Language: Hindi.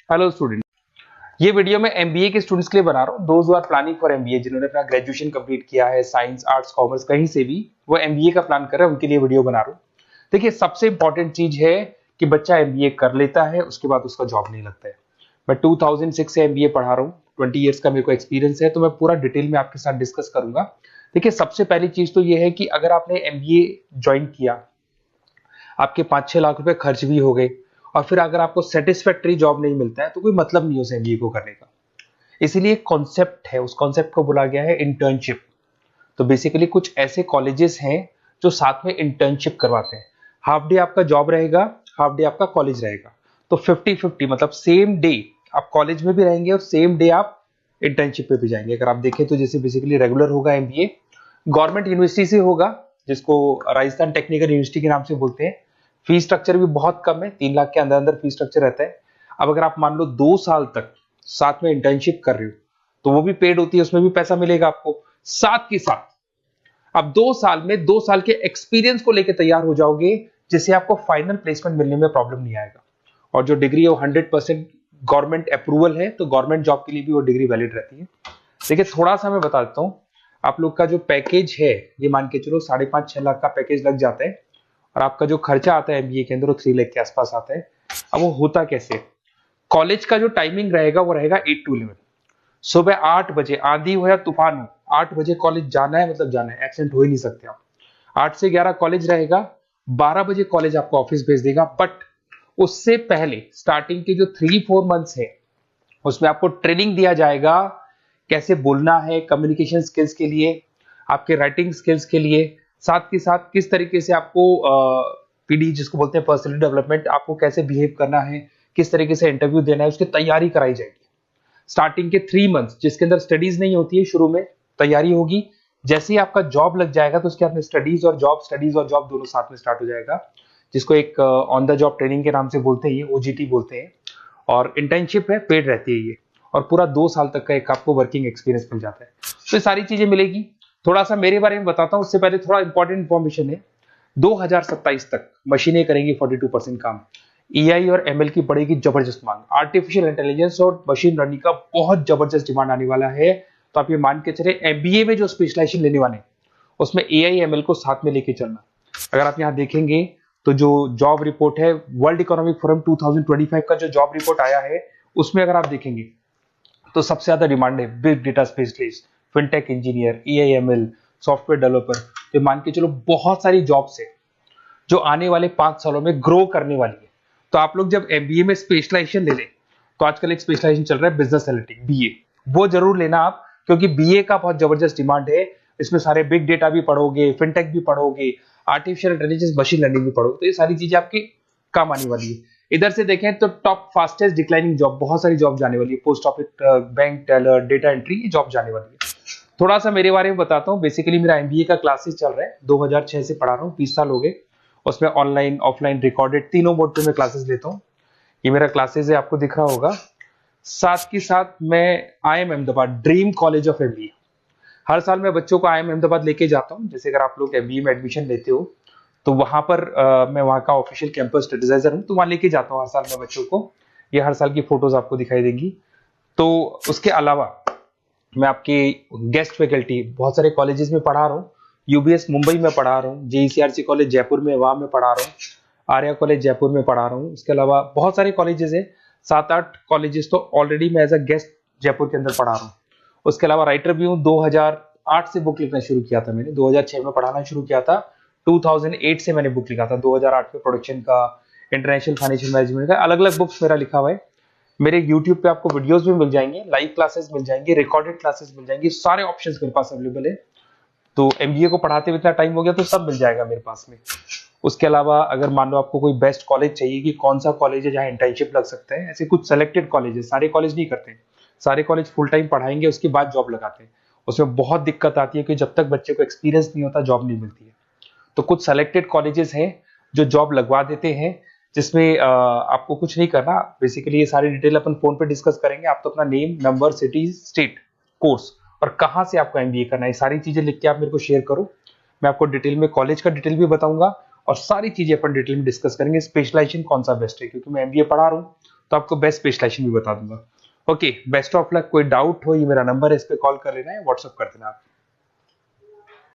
हेलो स्टूडेंट, ये वीडियो मैं एमबीए के स्टूडेंट्स के लिए बना रहा हूँ। Those who are planning for MBA, जिन्होंने अपना ग्रेजुएशन कंप्लीट किया है, साइंस आर्ट्स कॉमर्स कहीं से भी, वो एमबीए का प्लान कर रहे हैं, उनके लिए वीडियो बना रहा हूँ। देखिए, सबसे इंपॉर्टेंट चीज है कि बच्चा एमबीए कर लेता है, उसके बाद उसका जॉब नहीं लगता है। मैं 2006 से एमबीए पढ़ा रहा हूँ, 20 ईयर्स का मेरे को एक्सपीरियंस है, तो मैं पूरा डिटेल में आपके साथ डिस्कस करूंगा। देखिए, सबसे पहली चीज तो ये है कि अगर आपने एमबीए ज्वाइन किया, आपके 5-6 लाख रुपए खर्च भी हो गए, और फिर अगर आपको सेटिस्फैक्टरी जॉब नहीं मिलता है, तो कोई मतलब नहीं है उस एमबीए को करने का। इसीलिए कॉन्सेप्ट है, उस कॉन्सेप्ट को बोला गया है इंटर्नशिप। तो बेसिकली कुछ ऐसे कॉलेजेस हैं जो साथ में इंटर्नशिप करवाते हैं। हाफ डे आपका जॉब रहेगा, हाफ डे आपका कॉलेज रहेगा। तो 50-50 मतलब सेम डे आप कॉलेज में भी रहेंगे और सेम डे आप इंटर्नशिप पे भी जाएंगे। अगर आप देखें तो जैसे बेसिकली रेगुलर होगा एमबीए, गवर्नमेंट यूनिवर्सिटी से होगा, जिसको राजस्थान टेक्निकल यूनिवर्सिटी के नाम से बोलते हैं। फीस स्ट्रक्चर भी बहुत कम है, 3 लाख के अंदर अंदर फीस स्ट्रक्चर रहता है। अब अगर आप मान लो 2 साल तक साथ में इंटर्नशिप कर रहे हो, तो वो भी पेड होती है, उसमें भी पैसा मिलेगा आपको। साथ के साथ अब 2 साल में 2 साल के एक्सपीरियंस को लेकर तैयार हो जाओगे, जिससे आपको फाइनल प्लेसमेंट मिलने में प्रॉब्लम नहीं आएगा। और जो डिग्री है वो 100% गवर्नमेंट अप्रूवल है, तो गवर्नमेंट जॉब के लिए भी वो डिग्री वैलिड रहती है। देखिए, थोड़ा सा मैं बता देता हूँ। आप लोग का जो पैकेज है, ये मान के चलो 5.5-6 लाख का पैकेज लग जाता है, और आपका जो खर्चा आता है एमबीए के अंदर वो 3 लाख के आसपास आता है। अब वो होता कैसे? कॉलेज का जो टाइमिंग रहेगा वो रहेगा 8 to 11। सुबह 8 बजे, आंधी हो या तूफान हो, 8 बजे कॉलेज जाना है, मतलब जाना है, एब्सेंट हो ही नहीं सकते आप। 8 से 11 कॉलेज रहेगा, 12 बजे कॉलेज आपको ऑफिस भेज देगा। बट उससे पहले स्टार्टिंग के जो 3-4 मंथ्स है, उसमें आपको ट्रेनिंग दिया जाएगा, कैसे बोलना है, कम्युनिकेशन स्किल्स के लिए, आपके राइटिंग स्किल्स के लिए, साथ के साथ किस तरीके से आपको पीडी जिसको बोलते हैं पर्सनैलिटी डेवलपमेंट, आपको कैसे बिहेव करना है, किस तरीके से इंटरव्यू देना है, उसकी तैयारी कराई जाएगी। स्टार्टिंग के 3 मंथ्स जिसके अंदर स्टडीज नहीं होती है, शुरू में तैयारी होगी। जैसे ही आपका जॉब लग जाएगा, तो उसके बाद में स्टडीज और जॉब दोनों साथ में स्टार्ट हो जाएगा, जिसको एक ऑन द जॉब ट्रेनिंग के नाम से बोलते हैं, ये ओजीटी बोलते हैं। और इंटर्नशिप है, पेड रहती है ये, और पूरा 2 साल तक का एक आपको वर्किंग एक्सपीरियंस मिल जाता है। तो ये सारी चीजें मिलेगी। थोड़ा सा मेरे बारे में बताता हूँ, उससे पहले थोड़ा इंपॉर्टेंट इंफॉर्मेशन है। 2027 तक मशीनें करेंगी 42% काम। एआई और एमएल की पड़ेगी जबरदस्त मांग। आर्टिफिशियल इंटेलिजेंस और मशीन लर्निंग का बहुत जबरदस्त डिमांड आने वाला है। तो आप ये मान के चले, एमबीए में जो स्पेशलाइजेशन लेने वाले, उसमें एआई एमएल को साथ में लेके चलना। अगर आप यहाँ देखेंगे तो जो जॉब रिपोर्ट है, वर्ल्ड इकोनॉमिक फोरम 2025 का जो जॉब रिपोर्ट आया है, उसमें अगर आप देखेंगे तो सबसे ज्यादा डिमांड है big data specialist, fintech engineer, AIML, software developer. तो मान के चलो बहुत सारी जॉब्स है जो आने वाले 5 सालों में ग्रो करने वाली है। तो आप लोग जब एमबीए में स्पेशलाइजेशन ले लें, तो आजकल एक स्पेशलाइजेशन चल रहा है बिजनेस एनालिटिक्स, बीए, वो जरूर लेना आप, क्योंकि बीए का बहुत जबरदस्त डिमांड है। इसमें सारे बिग डेटा भी पढ़ोगे, फिनटेक भी पढ़ोगे, आर्टिफिशियल इंटेलिजेंस, मशीन लर्निंग भी पढ़ोगे, तो ये सारी चीजें आपकी काम आने वाली है। इधर से देखें तो टॉप फास्टेस्ट डिक्लाइनिंग जॉब, बहुत सारी जॉब जाने वाली है, post office, bank teller, data entry, ये जॉब जाने वाली है। थोड़ा सा मेरे बारे में बताता हूँ। बेसिकली मेरा एमबीए का क्लासेस चल रहा है, 2006 से पढ़ा रहा हूँ, 20 साल हो गए। उसमें ऑनलाइन, ऑफलाइन, रिकॉर्डेड, तीनों मोड पे मैं क्लासेस लेता हूँ। ये मेरा क्लासेस है, आपको दिख रहा होगा। साथ के साथ मैं IIM Ahmedabad, dream college of MBA, हर साल मैं बच्चों को IIM अहमदाबाद लेके जाता हूँ। जैसे अगर आप लोग एमबीए में एडमिशन लेते हो, तो वहां पर मैं वहां का ऑफिशियल कैंपस स्ट्रेटेजाइजर हूँ, तो वहां लेके जाता हूँ हर साल मैं बच्चों को। ये हर साल की फोटोज आपको दिखाई देंगी। तो उसके अलावा मैं आपके गेस्ट फैकल्टी बहुत सारे कॉलेजेस में पढ़ा रहा हूँ। यूबीएस मुंबई में पढ़ा रहा हूँ, जेईसीआरसी कॉलेज जयपुर में, वहां में पढ़ा रहा हूँ, आर्या कॉलेज जयपुर में पढ़ा रहा हूँ। इसके अलावा बहुत सारे कॉलेजेस है, 7-8 कॉलेजेस तो ऑलरेडी मैं एज अ गेस्ट जयपुर के अंदर पढ़ा रहा हूँ। उसके अलावा राइटर भी हूँ। 2008 से बुक लिखना शुरू किया था मैंने, 2006 में पढ़ाना शुरू किया था, 2008 से मैंने बुक लिखा था, 2008 में प्रोडक्शन का, इंटरनेशनल फाइनेंशियल मैनेजमेंट का, अलग अलग बुक्स मेरा लिखा हुआ है। मेरे YouTube पे आपको वीडियोस भी मिल जाएंगे, लाइव क्लासेस मिल जाएंगे, रिकॉर्डेड क्लासेस मिल जाएंगी, सारे ऑप्शंस मेरे पास अवेलेबल है। तो एमबीए को पढ़ाते हुए इतना टाइम हो गया, तो सब मिल जाएगा मेरे पास में। उसके अलावा अगर मान लो आपको कोई बेस्ट कॉलेज चाहिए कि कौन सा कॉलेज है जहाँ इंटर्नशिप लग सकते हैं, ऐसे कुछ सेलेक्टेड कॉलेज है, सारे कॉलेज नहीं करते हैं, सारे कॉलेज फुल टाइम पढ़ाएंगे उसके बाद जॉब लगाते हैं। उसमें बहुत दिक्कत आती है कि जब तक बच्चे को एक्सपीरियंस नहीं होता जॉब नहीं मिलती है। तो कुछ सेलेक्टेड कॉलेजेस हैं जो जॉब लगवा देते हैं, जिसमें आपको कुछ नहीं करना। बेसिकली ये सारी डिटेल अपन फोन पे डिस्कस करेंगे। आप तो अपना name, number, city, state, course और कहाँ से आपको एमबीए करना है, सारी चीजें लिख के आप मेरे को शेयर करो। मैं आपको डिटेल में कॉलेज का डिटेल भी बताऊंगा और सारी चीजें अपन डिटेल में डिस्कस करेंगे। स्पेशलाइजेशन कौन सा बेस्ट है, क्योंकि मैं एमबीए पढ़ा रहा हूँ, तो आपको बेस्ट स्पेशलाइजेशन भी बता दूंगा। Okay, best of luck. कोई डाउट हो, ये मेरा नंबर है, इस पे कॉल कर लेना है, व्हाट्सअप कर देना आप।